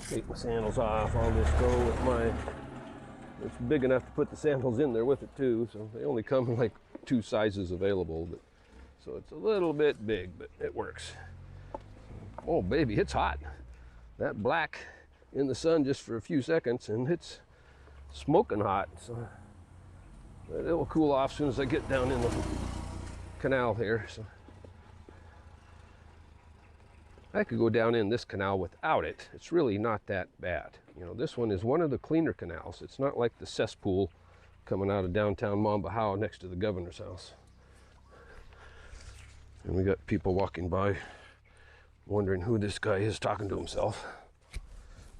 Take my sandals off. I'll just go with my, it's big enough to put the sandals in there with it too, so they only come in like 2 sizes available, but so it's a little bit big, but it works. Oh baby, it's hot. That black in the sun just for a few seconds and it's smoking hot, so it will cool off as soon as I get down in the canal here. So I could go down in this canal without it. It's really not that bad. You know, this one is one of the cleaner canals. It's not like the cesspool coming out of downtown Mombaha next to the governor's house. And we got people walking by wondering who this guy is talking to himself.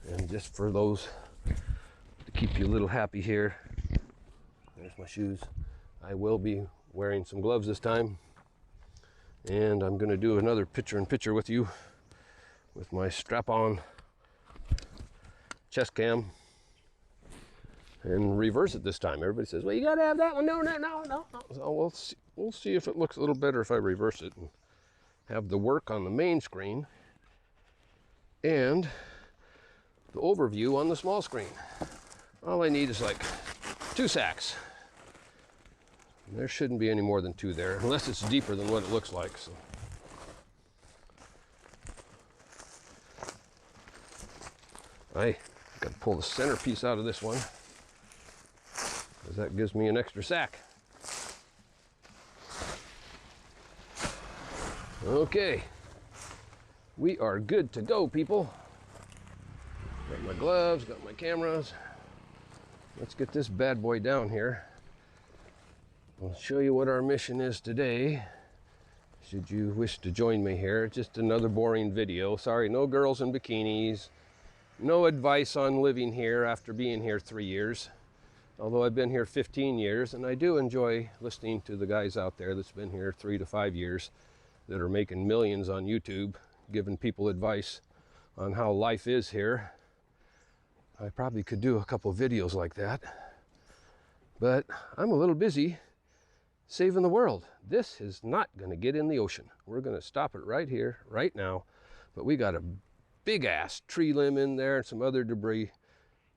And just for those, to keep you a little happy here, there's my shoes. I will be wearing some gloves this time. And I'm going to do another picture-in-picture with you with my strap-on chest cam and reverse it this time. Everybody says, well, you got to have that one. No. So we'll see if it looks a little better if I reverse it and have the work on the main screen and the overview on the small screen. All I need is like 2 sacks. There shouldn't be any more than 2 there, unless it's deeper than what it looks like. So. I got to pull the centerpiece out of this one, because that gives me an extra sack. Okay, we are good to go, people. Got my gloves, got my cameras. Let's get this bad boy down here. I'll show you what our mission is today, should you wish to join me here. Just another boring video. Sorry, no girls in bikinis. No advice on living here after being here 3 years. Although I've been here 15 years, and I do enjoy listening to the guys out there that's been here 3 to 5 years that are making millions on YouTube, giving people advice on how life is here. I probably could do a couple videos like that, but I'm a little busy saving the world. This is not going to get in the ocean. We're going to stop it right here, right now. But we got a big ass tree limb in there and some other debris.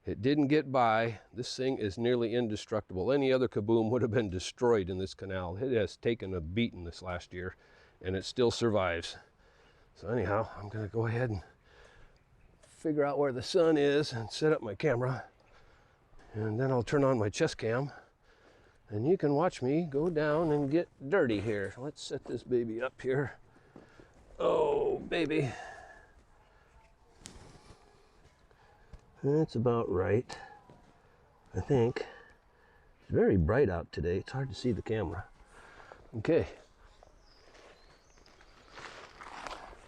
It didn't get by. This thing is nearly indestructible. Any other kaboom would have been destroyed in this canal. It has taken a beating this last year, and it still survives. So anyhow, I'm going to go ahead and figure out where the sun is and set up my camera. And then I'll turn on my chest cam. And you can watch me go down and get dirty here. Let's set this baby up here. Oh, baby. That's about right, I think. It's very bright out today. It's hard to see the camera. Okay.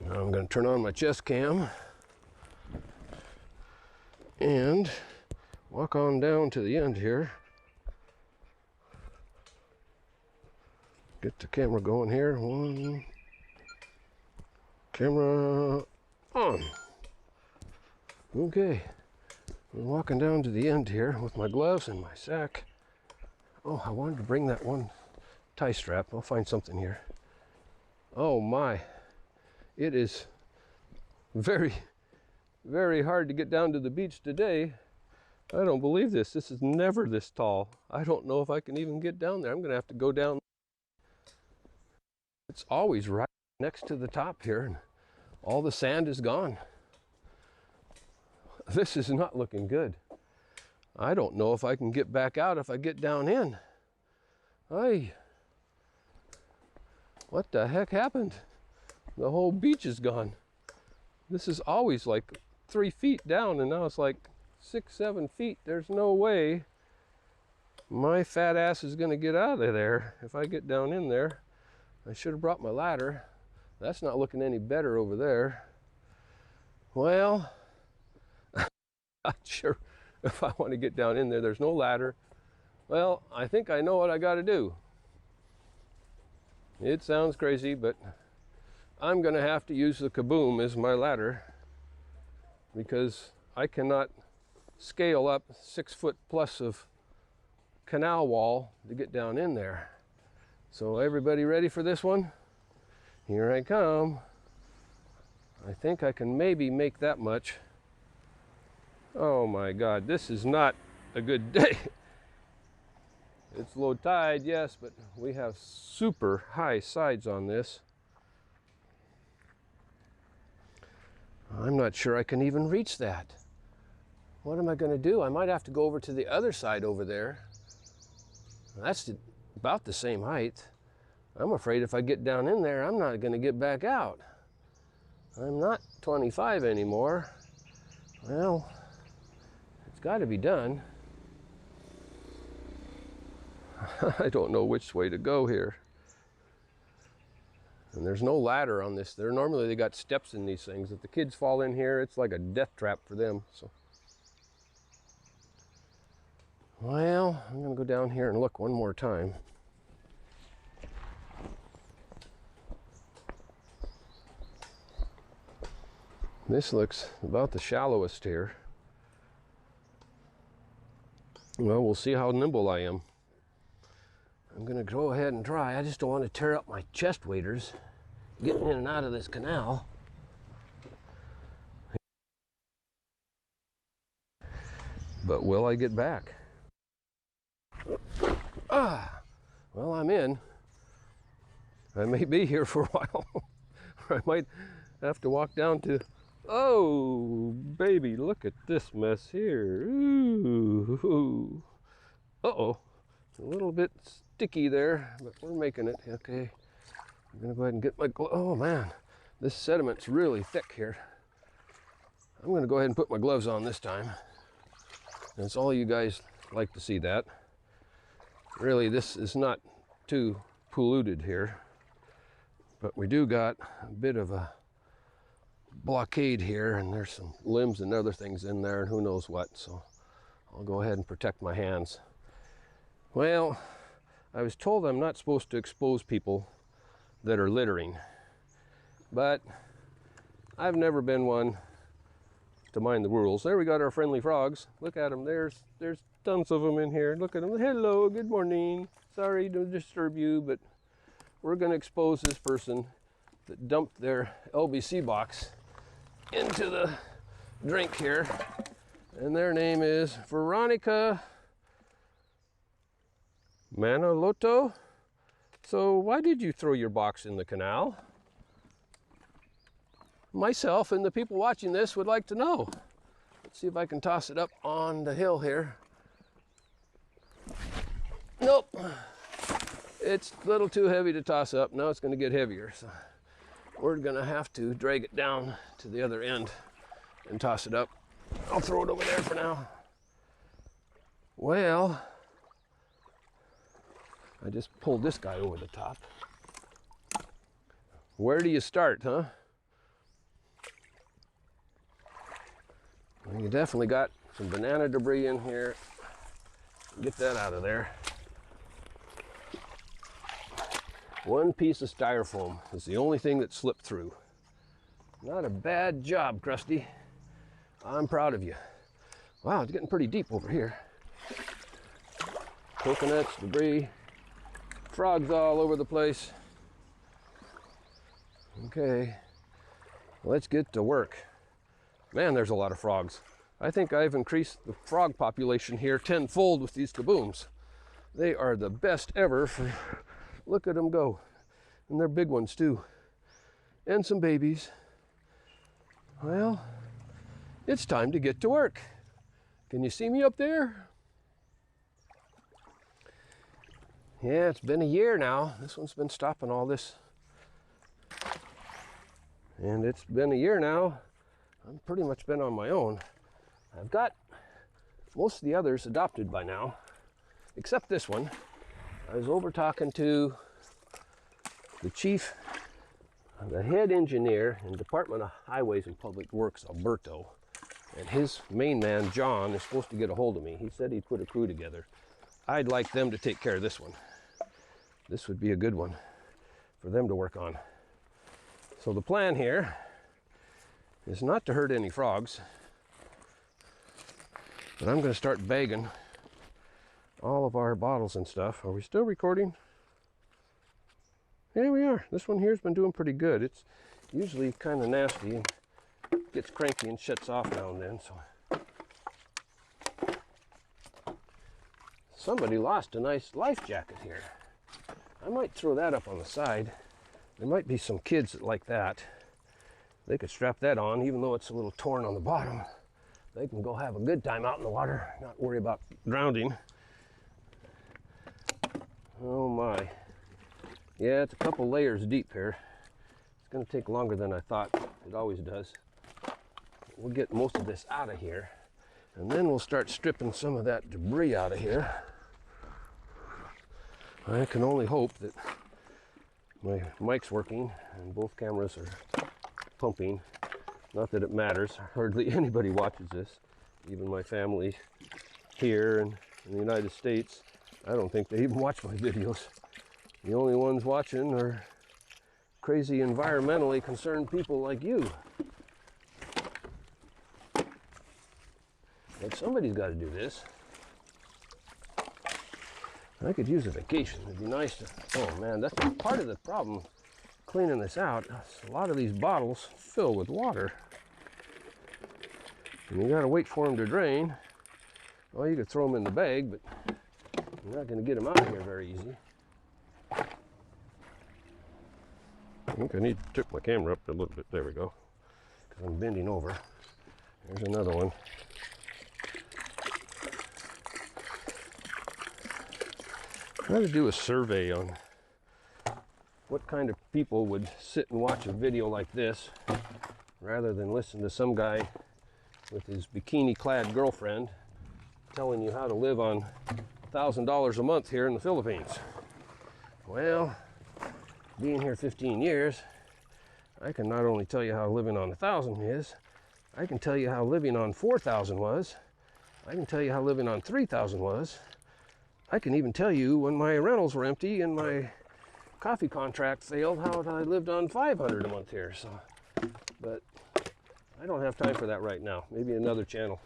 Now I'm going to turn on my chest cam and walk on down to the end here. Get the camera going here. One. Camera on. Okay. I'm walking down to the end here with my gloves and my sack. Oh, I wanted to bring that one tie strap. I'll find something here. Oh my. It is very, very hard to get down to the beach today. I don't believe this. This is never this tall. I don't know if I can even get down there. I'm going to have to go down. It's always right next to the top here, and all the sand is gone. This is not looking good. I don't know if I can get back out if I get down in. What the heck happened? The whole beach is gone. This is always like 3 feet down, and now it's like 6, 7 feet. There's no way my fat ass is going to get out of there if I get down in there. I should have brought my ladder. That's not looking any better over there. Well, I'm not sure if I want to get down in there. There's no ladder. Well, I think I know what I got to do. It sounds crazy, but I'm going to have to use the Kaboom as my ladder, because I cannot scale up 6 foot plus of canal wall to get down in there. So everybody ready for this one? Here I come. I think I can maybe make that much Oh my God, this is not a good day. It's low tide, yes, but we have super high sides on this. I'm not sure I can even reach that. What am I going to do? I might have to go over to the other side over there. That's about the same height. I'm afraid if I get down in there, I'm not going to get back out. I'm not 25 anymore. Well, it's got to be done. I don't know which way to go here. And there's no ladder on this. Normally they got steps in these things. If the kids fall in here, it's like a death trap for them. So, well, I'm gonna go down here and look one more time. This looks about the shallowest here. Well, we'll see how nimble I am. I'm gonna go ahead and try. I just don't want to tear up my chest waders getting in and out of this canal. But will I get back? Well, I'm in. I may be here for a while. Or I might have to walk down to, oh, baby, look at this mess here. Ooh. Uh-oh, a little bit sticky there, but we're making it. Okay, I'm gonna go ahead and get my oh man, this sediment's really thick here. I'm gonna go ahead and put my gloves on this time. That's all you guys like to see that. Really, this is not too polluted here, but we do got a bit of a blockade here, and there's some limbs and other things in there and who knows what, so I'll go ahead and protect my hands. Well, I was told I'm not supposed to expose people that are littering, but I've never been one to mind the rules. There we got our friendly frogs. Look at them. There's tons of them in here. Look at them. Hello, good morning. Sorry to disturb you, but we're going to expose this person that dumped their LBC box into the drink here. And their name is Veronica Manaloto. So why did you throw your box in the canal? Myself and the people watching this would like to know. Let's see if I can toss it up on the hill here. Nope, it's a little too heavy to toss up. Now it's going to get heavier, so we're going to have to drag it down to the other end and toss it up. I'll throw it over there for now. Well, I just pulled this guy over the top. Where do you start, huh? Well, you definitely got some banana debris in here. Get that out of there. One piece of styrofoam is the only thing that slipped through. Not a bad job, Krusty. I'm proud of you. Wow, it's getting pretty deep over here. Coconuts, debris, frogs all over the place. Okay, let's get to work. Man, there's a lot of frogs. I think I've increased the frog population here tenfold with these Kabooms. They are the best ever for, look at them go. And they're big ones too. And some babies. Well, it's time to get to work. Can you see me up there? Yeah, it's been a year now. This one's been stopping all this. And it's been a year now. I've pretty much been on my own. I've got most of the others adopted by now, except this one. I was over talking to the chief, the head engineer in Department of Highways and Public Works, Alberto, and his main man, John, is supposed to get a hold of me. He said he'd put a crew together. I'd like them to take care of this one. This would be a good one for them to work on. So the plan here is not to hurt any frogs, but I'm going to start bagging all of our bottles and stuff. Are we still recording? Yeah, we are. This one here's been doing pretty good. It's usually kind of nasty and gets cranky and shuts off now and then. So somebody lost a nice life jacket here. I might throw that up on the side. There might be some kids that like that. They could strap that on, even though it's a little torn on the bottom. They can go have a good time out in the water, not worry about drowning. Oh my. Yeah, it's a couple layers deep here. It's gonna take longer than I thought. It always does. We'll get most of this out of here, and then we'll start stripping some of that debris out of here. I can only hope that my mic's working and both cameras are pumping. Not that it matters. Hardly anybody watches this. Even my family here in the United States, I don't think they even watch my videos. The only ones watching are crazy environmentally concerned people like you. But somebody's got to do this. I could use a vacation. It'd be nice to, oh man, that's part of the problem cleaning this out. A lot of these bottles fill with water. And you gotta wait for them to drain. Well, you could throw them in the bag, but you're not gonna get them out of here very easy. I think I need to tip my camera up a little bit. There we go. Because I'm bending over. There's another one. I had to do a survey on what kind of people would sit and watch a video like this rather than listen to some guy with his bikini-clad girlfriend telling you how to live on $1,000 a month here in the Philippines. Well, being here 15 years, I can not only tell you how living on 1,000 is, I can tell you how living on 4,000 was. I can tell you how living on 3,000 was. I can even tell you when my rentals were empty and my coffee contract failed, how I lived on 500 a month here. So, but I don't have time for that right now. Maybe another channel.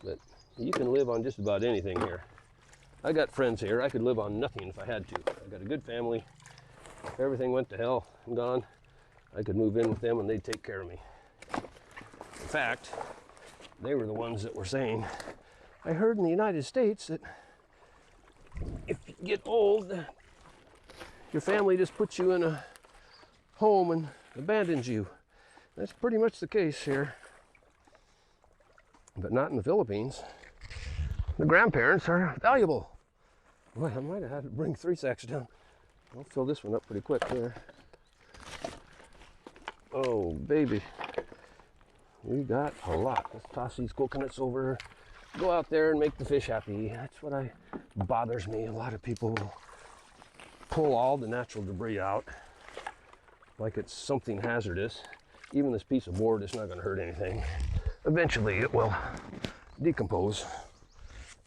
But you can live on just about anything here. I got friends here. I could live on nothing if I had to. I got a good family. If everything went to hell and gone, I could move in with them and they'd take care of me. In fact, they were the ones that were saying, I heard in the United States that if you get old, your family just puts you in a home and abandons you. That's pretty much the case here, but not in the Philippines. The grandparents are valuable. Boy, I might have had to bring 3 sacks down. I'll fill this one up pretty quick here. Oh, baby. We got a lot. Let's toss these coconuts over. Go out there and make the fish happy. That's what bothers me. A lot of people pull all the natural debris out like it's something hazardous. Even this piece of board is not going to hurt anything. Eventually it will decompose.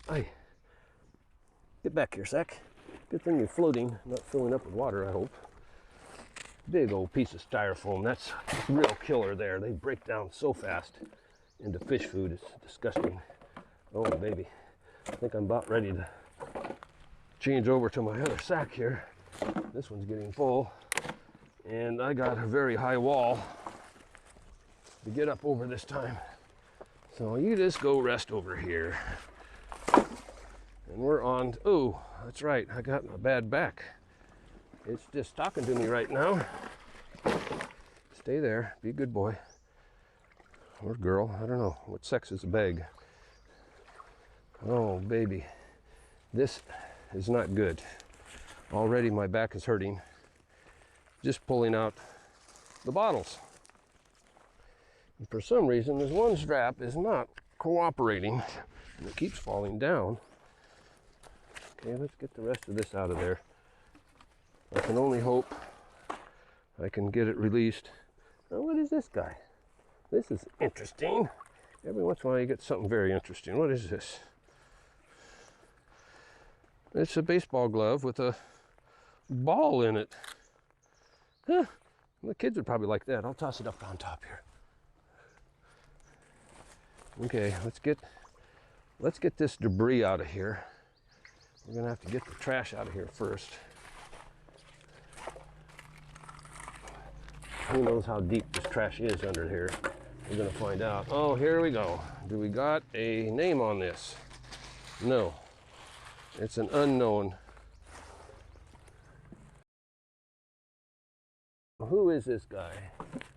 Hey, get back here, Sack. Good thing you're floating, not filling up with water, I hope. Big old piece of styrofoam. That's a real killer there. They break down so fast into fish food. It's disgusting. Oh, baby. I think I'm about ready to change over to my other sack here. This one's getting full. And I got a very high wall to get up over this time. So you just go rest over here. And we're on, oh, that's right, I got my bad back. It's just talking to me right now. Stay there, be a good boy. Or girl, I don't know. What sex is a bag? Oh, baby. This is not good. Already my back is hurting. Just pulling out the bottles. And for some reason, this one strap is not cooperating. And it keeps falling down. Okay, let's get the rest of this out of there. I can only hope I can get it released. Now, what is this guy? This is interesting. Every once in a while you get something very interesting. What is this? It's a baseball glove with a ball in it. Huh. The kids would probably like that. I'll toss it up on top here. Okay, let's get this debris out of here. We're gonna have to get the trash out of here first. Who knows how deep this trash is under here? We're gonna find out. Oh, here we go. Do we got a name on this? No. It's an unknown. Who is this guy?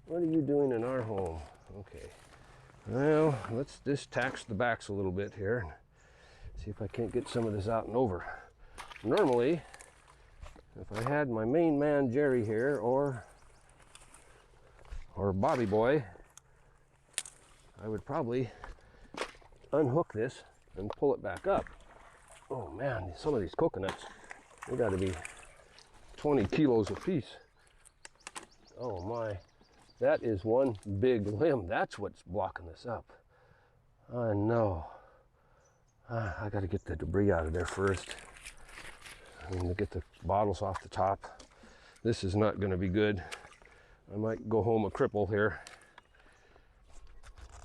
What are you doing in our home? Okay. Well, let's just tax the backs a little bit here and see if I can't get some of this out and over. Normally, if I had my main man Jerry here or Bobby Boy, I would probably unhook this and pull it back up. Oh man, some of these coconuts, they got to be 20 kilos a piece. Oh my, that is one big limb. That's what's blocking this up. I know. I got to get the debris out of there first. I mean, to get the bottles off the top. This is not going to be good. I might go home a cripple here.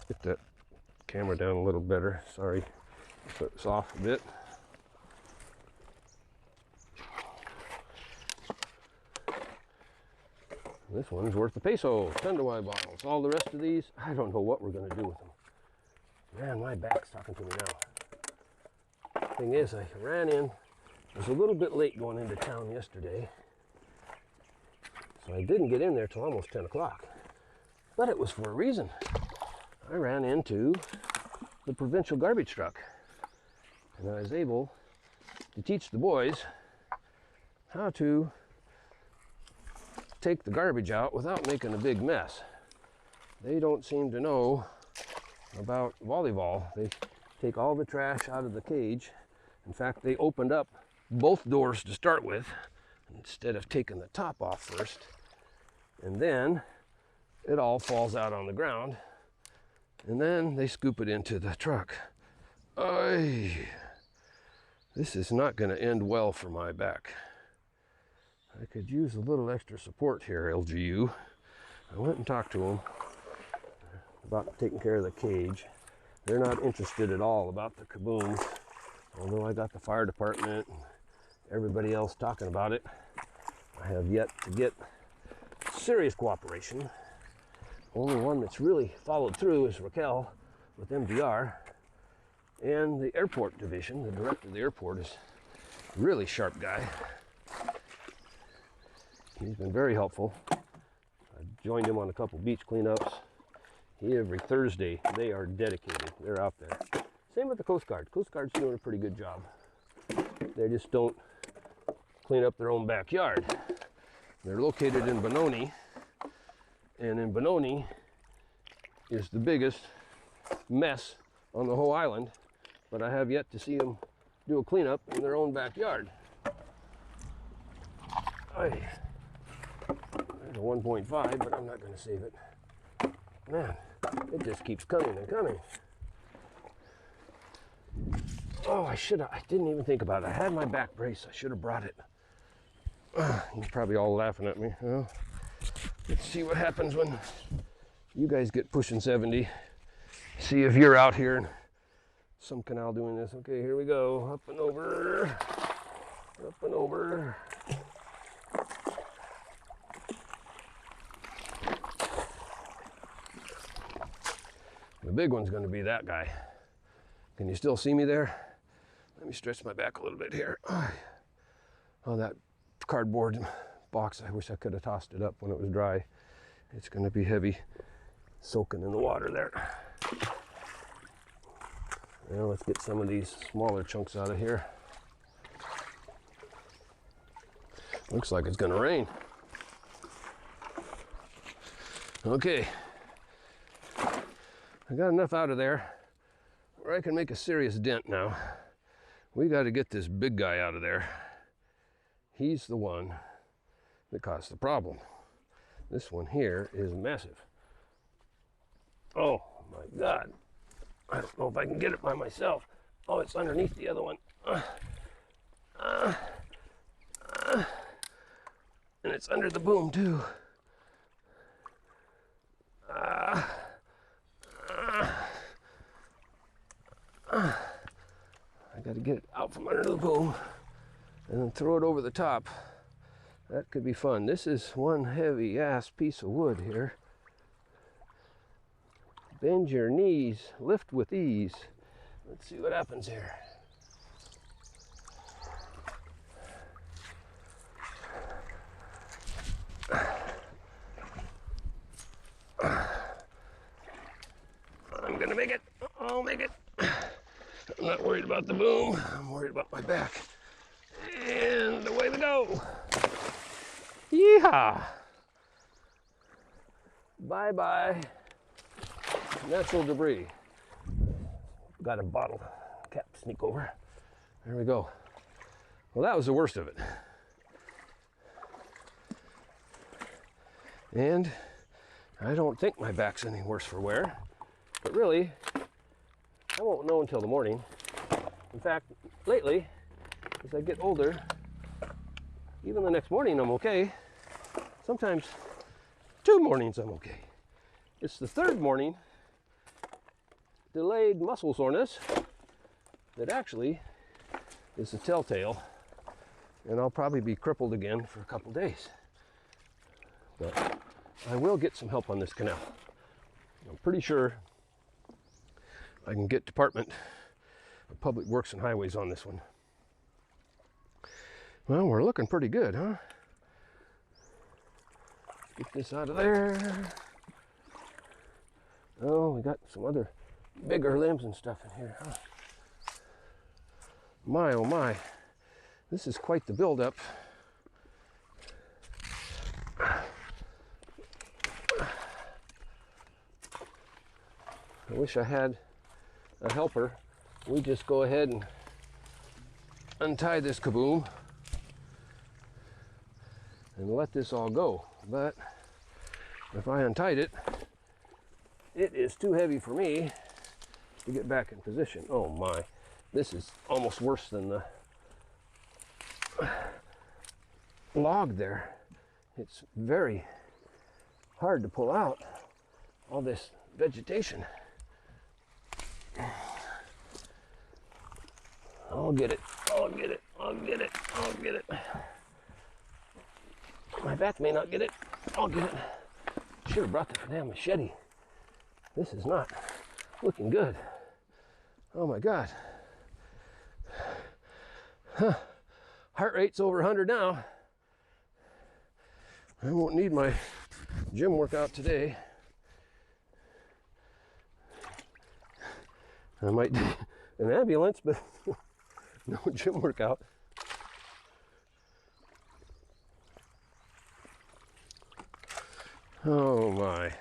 Get that camera down a little better. Sorry, put this off a bit. This one's worth a peso. 10 to Y bottles. All the rest of these, I don't know what we're going to do with them. Man, my back's talking to me now. Thing is, I ran in. I was a little bit late going into town yesterday, so I didn't get in there till almost 10 o'clock. But it was for a reason. I ran into the provincial garbage truck, and I was able to teach the boys how to take the garbage out without making a big mess. They don't seem to know about volleyball. They take all the trash out of the cage. In fact, they opened up both doors to start with instead of taking the top off first, and then it all falls out on the ground, and then they scoop it into the truck. This is not going to end well for my back. I could use a little extra support here, LGU. I went and talked to them about taking care of the cage. They're not interested at all about the Kabooms, although I got the fire department and everybody else talking about it. I have yet to get serious cooperation. Only one that's really followed through is Raquel with MDR, and the airport division. The director of the airport is a really sharp guy. He's been very helpful. I joined him on a couple beach cleanups. Every Thursday, they are dedicated. They're out there. Same with the Coast Guard. Coast Guard's doing a pretty good job. They just don't clean up their own backyard. They're located in Benoni, and in Benoni is the biggest mess on the whole island, but I have yet to see them do a cleanup in their own backyard. There's a 1.5, but I'm not going to save it. Man, it just keeps coming and coming. Oh, I didn't even think about it. I had my back brace. I should have brought it. You're probably all laughing at me. Well, let's see what happens when you guys get pushing 70. See if you're out here in some canal doing this. Okay, here we go. Up and over. Up and over. The big one's going to be that guy. Can you still see me there? Let me stretch my back a little bit here. Oh, that cardboard box, I wish I could have tossed it up when it was dry. It's going to be heavy, soaking in the water there. Now let's get some of these smaller chunks out of here. Looks like it's going to rain. Okay. I got enough out of there where I can make a serious dent now. We got to get this big guy out of there. He's the one that caused the problem. This one here is massive. Oh my God. I don't know if I can get it by myself. Oh, it's underneath the other one. And it's under the boom too. I got to get it out from under the boom and then throw it over the top. That could be fun. This is one heavy ass piece of wood here. Bend your knees, lift with ease. Let's see what happens here. gonna make it. I'll make it. I'm not worried about the boom. I'm worried about my back. And away we go. Yeehaw. Bye-bye. Natural debris. Got a bottle cap sneak over. There we go. Well, that was the worst of it. And I don't think my back's any worse for wear, but really, I won't know until the morning. In fact, lately, as I get older, even the next morning I'm okay. Sometimes 2 mornings I'm okay. It's the 3rd morning, delayed muscle soreness, that actually is the telltale, and I'll probably be crippled again for a couple days. But I will get some help on this canal. I'm pretty sure I can get Department of Public Works and Highways on this one. Well, we're looking pretty good, huh? Get this out of there. Oh, we got some other bigger limbs and stuff in here, huh? My, oh my. This is quite the buildup. I wish I had a helper. We just go ahead and untie this kaboom and let this all go. But if I untied it, it is too heavy for me to get back in position. Oh my, this is almost worse than the log there. It's very hard to pull out all this vegetation. I'll get it, I'll get it, I'll get it, I'll get it. My back may not get it, I'll get it. Should have brought the damn machete. This is not looking good. Oh my God. Huh. Heart rate's over 100 now. I won't need my gym workout today. I might do an ambulance, but no gym workout. Oh my.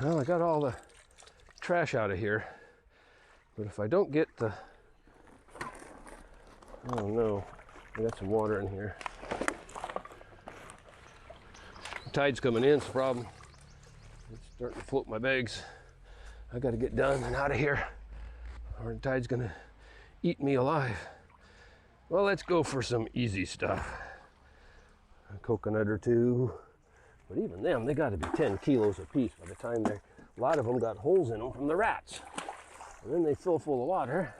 Well, I got all the trash out of here, but if I don't get the, oh no, I got some water in here. The tide's coming in, it's a problem. It's starting to float my bags. I got to get done and out of here, or the tide's gonna eat me alive. Well, let's go for some easy stuff. A coconut or two, but even them, they got to be 10 kilos a piece by the time they're, a lot of them got holes in them from the rats. And then they fill full of water,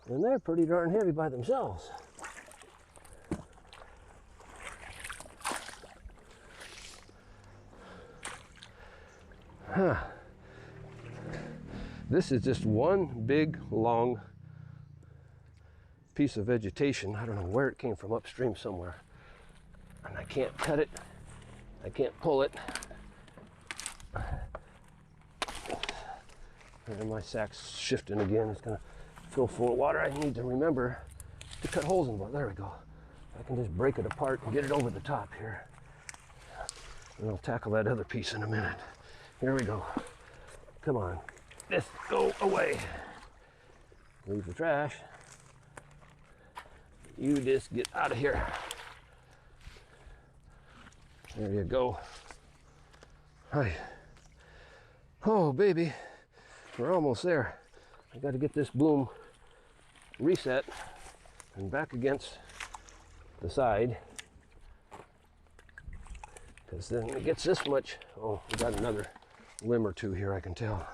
and they're pretty darn heavy by themselves. Huh. This is just one big, long piece of vegetation. I don't know where it came from, upstream somewhere. And I can't cut it. I can't pull it. And my sack's shifting again. It's gonna fill full of water. I need to remember to cut holes in it. There we go. I can just break it apart and get it over the top here. And I'll tackle that other piece in a minute. Here we go. Come on. This, go away. Leave the trash. You just get out of here. There you go. Hi. Oh, baby. We're almost there. I got to get this boom reset and back against the side. Because then it gets this much. Oh, we got another limb or two here, I can tell.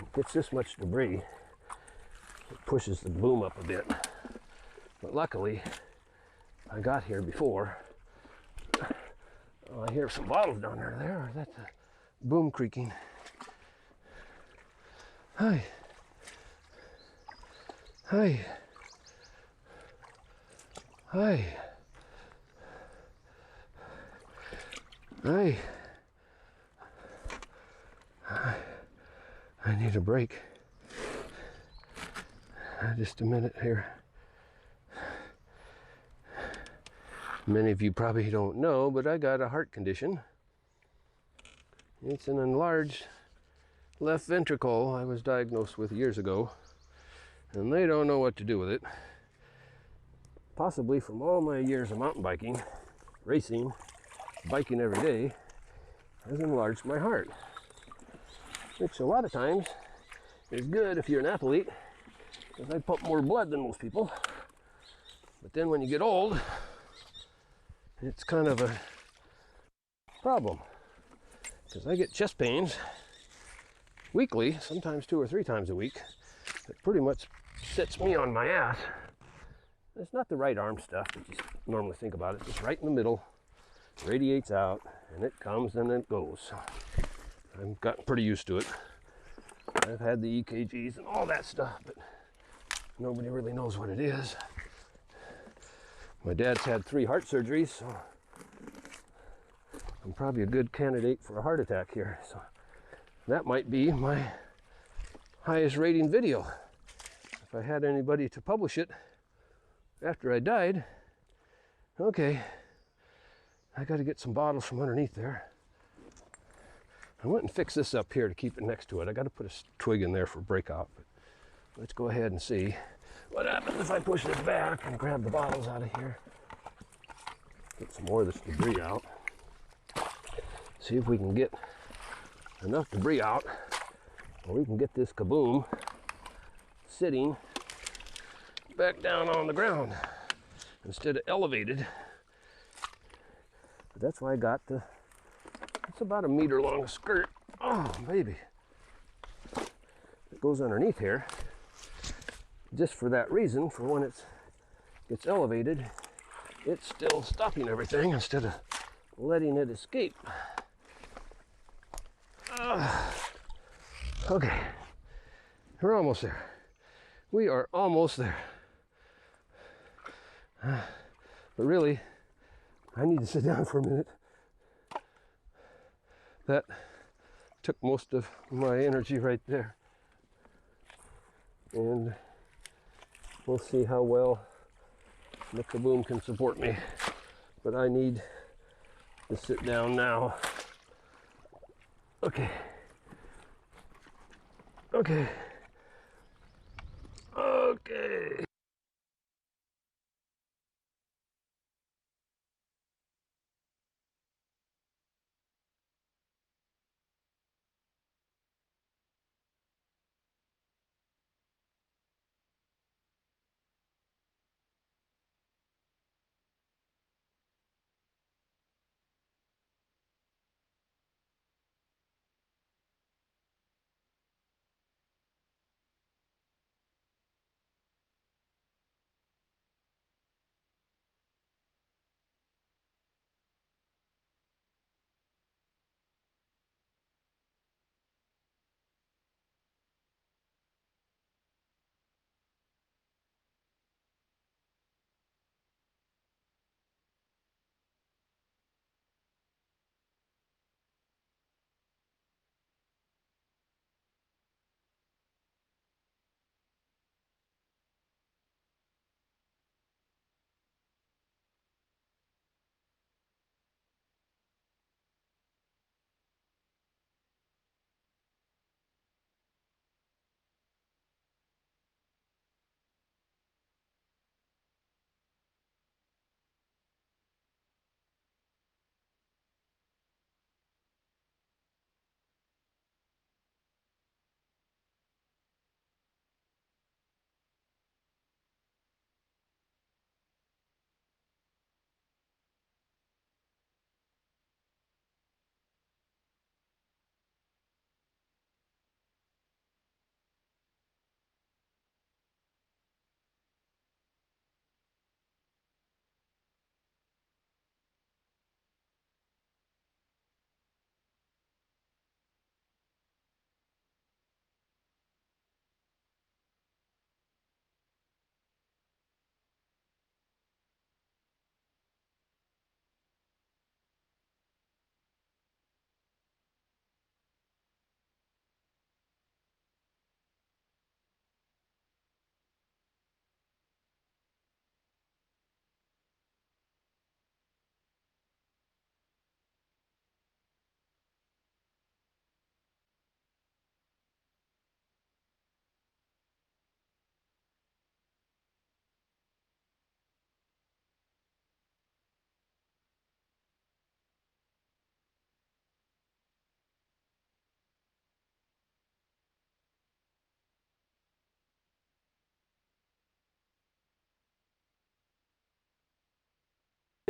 It gets this much debris. It pushes the boom up a bit. But luckily, I got here before. Oh, I hear some bottles down there. Or is that the boom creaking? Hi. Hi. Hi. Hi. need a break. Just a minute here. Many of you probably don't know, but I got a heart condition. It's an enlarged left ventricle I was diagnosed with years ago, and they don't know what to do with it. Possibly from all my years of mountain biking, racing, biking every day, has enlarged my heart. Which a lot of times is good if you're an athlete, because I pump more blood than most people. But then when you get old, it's kind of a problem, because I get chest pains weekly, sometimes 2 or 3 times a week. It pretty much sets me on my ass. It's not the right arm stuff that you normally think about. It's just right in the middle, radiates out, and it comes and it goes. I've gotten pretty used to it. I've had the EKGs and all that stuff, but nobody really knows what it is. My dad's had 3 heart surgeries, so I'm probably a good candidate for a heart attack here. So that might be my highest rating video. If I had anybody to publish it after I died, okay, I got to get some bottles from underneath there. I went and fixed this up here to keep it next to it. I got to put a twig in there for breakout, but let's go ahead and see what happens if I push this back and grab the bottles out of here. Get some more of this debris out. See if we can get enough debris out, or we can get this Kaboom sitting back down on the ground instead of elevated. But that's why I got it's about a meter long skirt. Oh, baby. It goes underneath here just for that reason, for when it's elevated, it's still stopping everything instead of letting it escape. Okay, we're almost there. We are almost there. But really, I need to sit down for a minute. That took most of my energy right there. And we'll see how well the Kaboom can support me. But I need to sit down now. Okay. Okay. Okay.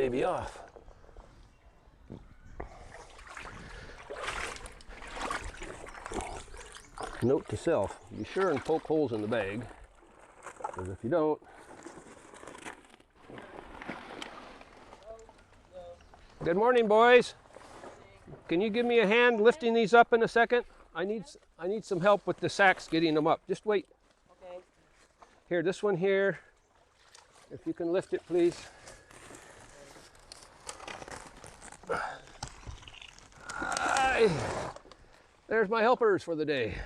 baby off. Note to self, be sure and poke holes in the bag, because if you don't, good morning, boys. Can you give me a hand lifting these up in a second? I need some help with the sacks getting them up. Just wait. Okay. Here, this one here. If you can lift it, please. There's my helpers for the day. Yeah.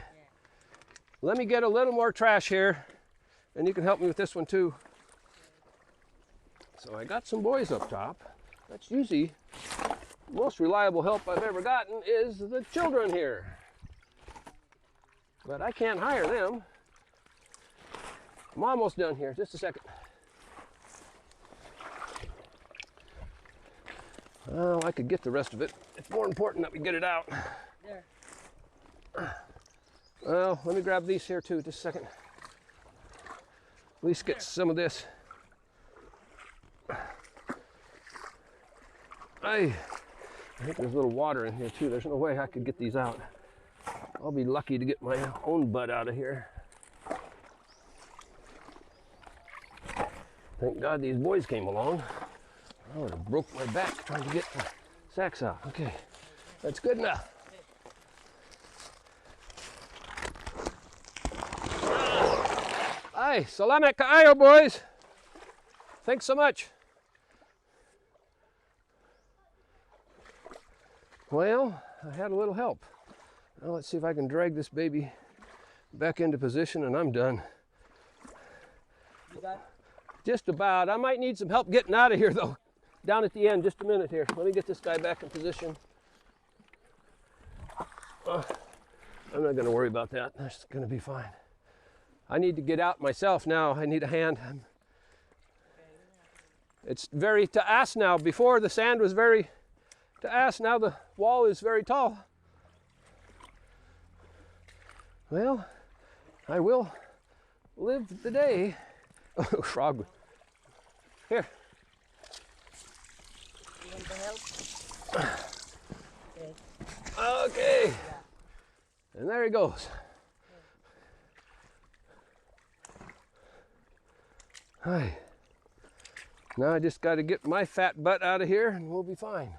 Let me get a little more trash here, and you can help me with this one too. Okay. So I got some boys up top. That's usually the most reliable help I've ever gotten is the children here. But I can't hire them. I'm almost done here, just a second. Oh, I could get the rest of it. It's more important that we get it out. There. Well, let me grab these here too, just a second. At least get some of this. I think there's a little water in here too. There's no way I could get these out. I'll be lucky to get my own butt out of here. Thank God these boys came along. I would have broke my back trying to get the sacks out. Okay, that's good enough. Aye, salamat kaayo, boys. Thanks so much. Well, I had a little help. Now let's see if I can drag this baby back into position, and I'm done. You got? Just about. I might need some help getting out of here though. Down at the end, just a minute here. Let me get this guy back in position. I'm not going to worry about that. That's going to be fine. I need to get out myself now. I need a hand. It's very to ask now. Before the sand was very to ask. Now the wall is very tall. Well, I will live the day. Oh, frog. Here. You want the help? Okay. Okay. Yeah. And there he goes. Hi. Now I just got to get my fat butt out of here and we'll be fine.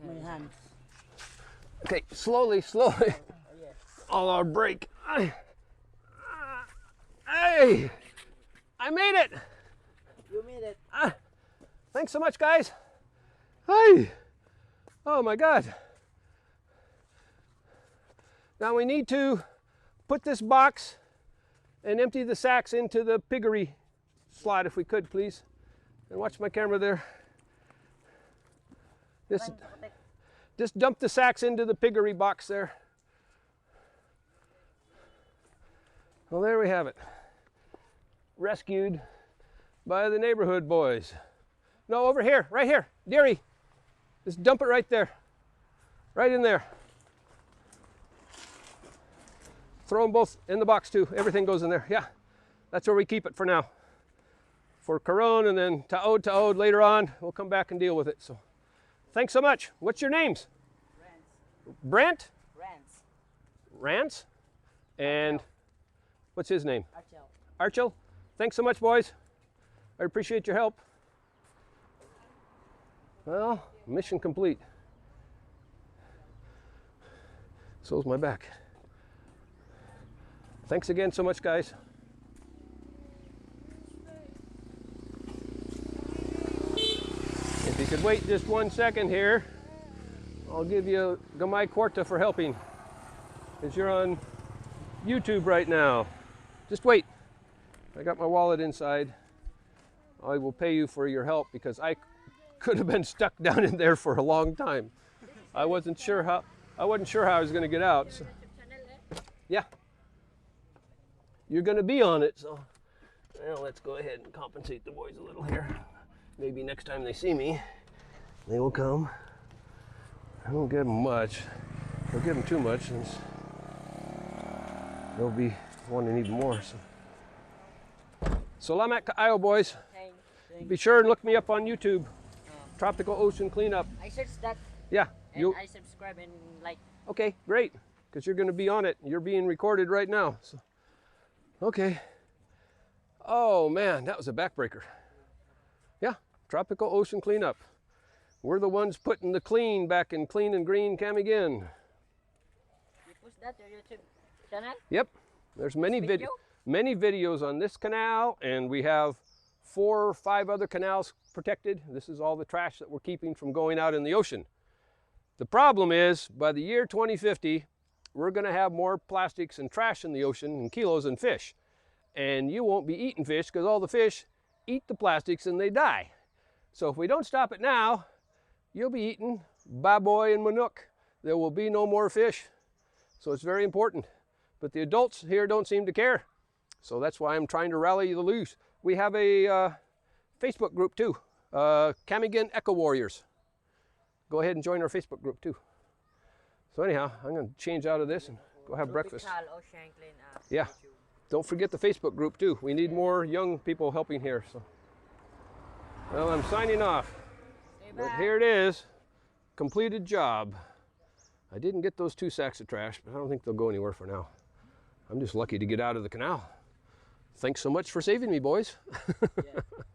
My hands. Okay, slowly, slowly. Oh, yes. All our break. Hey! I made it! You made it. Thanks so much, guys. Hi! Oh my God. Now we need to put this box and empty the sacks into the piggery slot if we could, please. And watch my camera there. Just dump the sacks into the piggery box there. Well, there we have it. Rescued by the neighborhood boys. No, over here, right here, dearie. Just dump it right there, right in there. Throw them both in the box too. Everything goes in there. Yeah, that's where we keep it for now. For Caron and then Taod later on, we'll come back and deal with it. So, thanks so much. What's your names? Rance. Brent? Rance. Rance? And what's his name? Archel. Archel? Thanks so much, boys. I appreciate your help. Well, mission complete. So's my back. Thanks again so much, guys. If you could wait just 1 second here, I'll give you Gamay Kwarta for helping. Because you're on YouTube right now. Just wait. I got my wallet inside. I will pay you for your help because I could have been stuck down in there for a long time. I wasn't sure how I was going to get out. So. Yeah. You're going to be on it, so well, let's go ahead and compensate the boys a little here. Maybe next time they see me, they will come. I won't give them much. I'll give them too much, and they'll be wanting even more. So Salamat kaayo, boys. Thanks. Be sure and look me up on YouTube. Tropical Ocean Cleanup. I searched that Yeah. and I subscribe and like. Okay, great. Because you're going to be on it. You're being recorded right now. So, okay. Oh man, that was a backbreaker. Yeah, Tropical Ocean Cleanup. We're the ones putting the clean back in clean and green Camiguin. You post that to your YouTube channel? Yep. There's many videos on this canal, and we have 4 or 5 other canals protected. This is all the trash that we're keeping from going out in the ocean. The problem is, by the year 2050, we're going to have more plastics and trash in the ocean and kilos than fish. And you won't be eating fish because all the fish eat the plastics and they die. So if we don't stop it now, you'll be eating baboy and manok. There will be no more fish. So it's very important. But the adults here don't seem to care. So that's why I'm trying to rally the loose. We have a Facebook group too, Camiguin Eco Warriors. Go ahead and join our Facebook group too. So anyhow, I'm going to change out of this and go have breakfast. Yeah, don't forget the Facebook group too. We need more young people helping here. So, well, I'm signing off. But here it is, completed job. I didn't get those 2 sacks of trash, but I don't think they'll go anywhere for now. I'm just lucky to get out of the canal. Thanks so much for saving me, boys. Yeah.